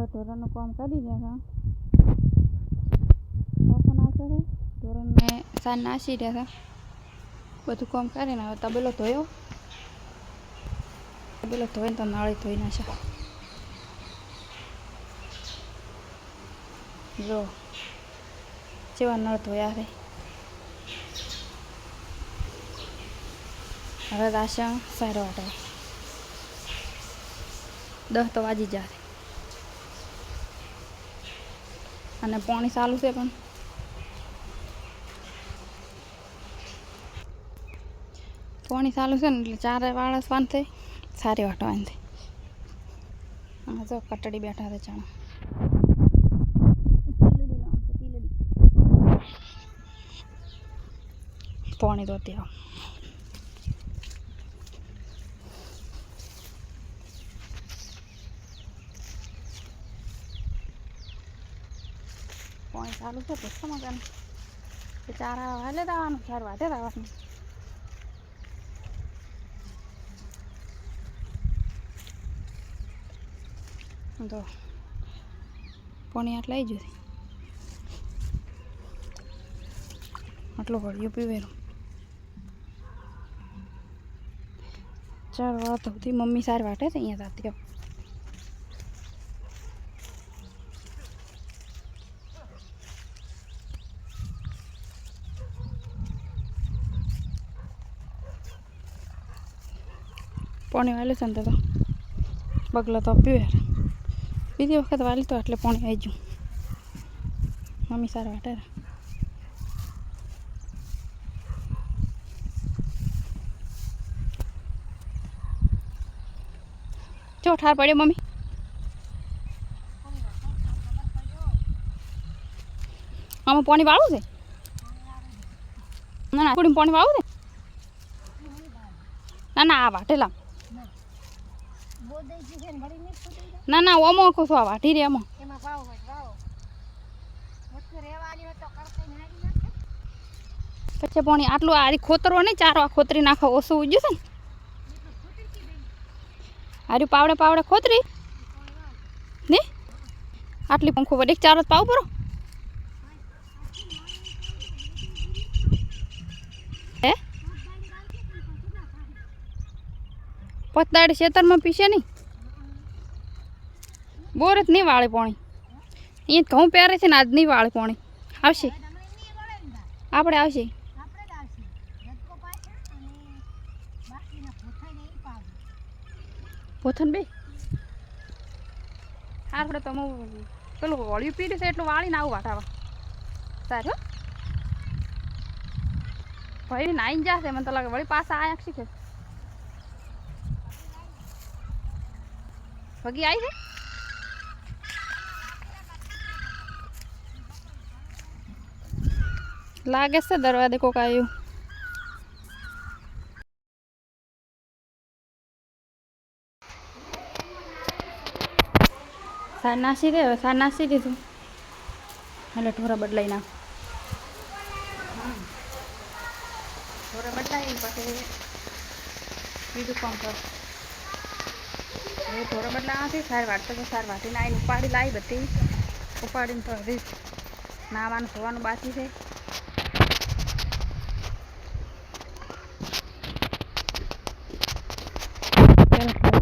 ઢોરનું કામ કરી રહ્યા હતા ના કરે ઢોરને સાન નાસી રહ્યા હતા બધું કામ કરીને હવે તબેલો ધોયો તબેલો ધોઈને તો નાળી ધોઈ નાખ્યા જો જેવા નળ ધોયા છે હવે રાશન સારો વાટે 10 તો વાજી જશે અને પાણી ચાલુ છે પણ પાણી ચાલુ છે ને એટલે 4 વાળા વાન થઈ સારી વાટવાની થઈ આ જો કટડી બેઠા છે ચણા પાણી તો ત્યાં પાણી ચાલુ છે તો સમજવાનું ચારા વાલે દાવાનું ચાર વાટે દાવાનું તો પાણી આટલા આવી જશે આટલું ભળ્યું પીવેલું 4 વાળા તો હતી મમ્મી સારી વાટે છે અહીંયા જાતી પાણી વાલે છે ને તો બગલો તો પીવે બીજી વખત વાલી તો એટલે પાણી આવી ગયું મમ્મી સારા વાટે જો ઠાર પડ્યો મમ્મી આમાં પાણી વાળું છે ના ના પાણી વાળું છે ના ના આ વાટેલા ના ના ઓમો કહું છું આ વાટી રે એમાં પછી પાણી આટલું આરી ખોતરો નહીં ચારો આ ખોતરી નાખો ઓછું ઉજ્યું છે ને આર્યું પાવડે પાવડે ખોતરી ને આટલી પંખો વડે ચારો જ પાવ પરો હે પતદાડ ખેતરમાં પીશે નહીં બોર જ નહીં વાળે પાણી અહીંયા ઘઉં પહેરે છે ને આજ નહીં વાળે પાણી આવશે આપણે આવશે પોથન બે આપણે તો પેલું વળ્યું પીડ્યું છે એટલું વાળીને આવું વાટાવા સારું ભાઈ નાઈને જશે મને તો લાગે વળી પાછા આયા શીખે ભગી આવી છે લાગે છે દરવાજે કોક આવ્યું સાર નાસી દે હવે સાર નાસી દીધું એટલે ઢોરા બદલાઈ નાખ ઢોરા બદલાવી પછી બીજું કામ કર હવે ઢોરા બદલાવાથી સાર વાટતો તો સાર વાટીને આવીને ઉપાડી લાવી બધી ઉપાડીને તો હજી નાવાનું ધોવાનું બાકી છે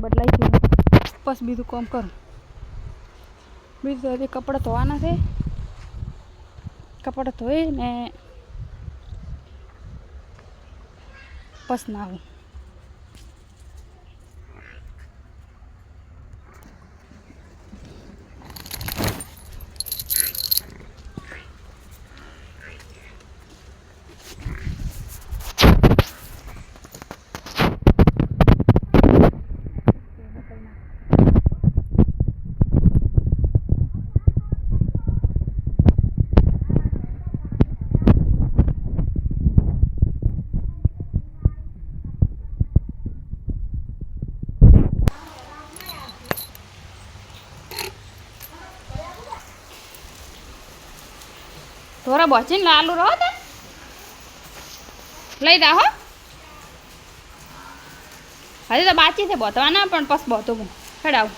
બદલાઈ ગયું બસ બીજું કામ કરું બીજું હજી કપડાં ધોવાના છે કપડાં ધોઈ ને બસ નાવું ઢોરા બચીને લાલુ રહો તે લઈ જા હો હજી તો બાકી છે બોતવાના પણ પસ બોતું હું ખેડાવું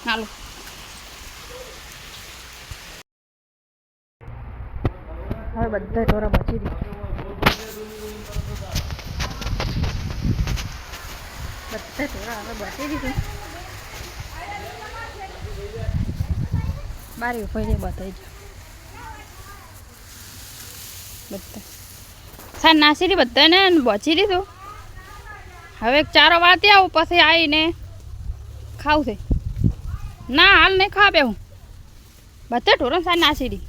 હાલું હવે બધા ઢોરા બચી દી બધા ઢોરા હવે બચી દીધું બારી ઉપર જે બતાવી જાય બધા સાર નાસી બધાને બચી દીધું હવે એક ચારો વાળતી આવું પછી આવીને ખાવું છે ના હાલ નહીં ખા બે હું બધા ઢોરણ સાર નાસી દી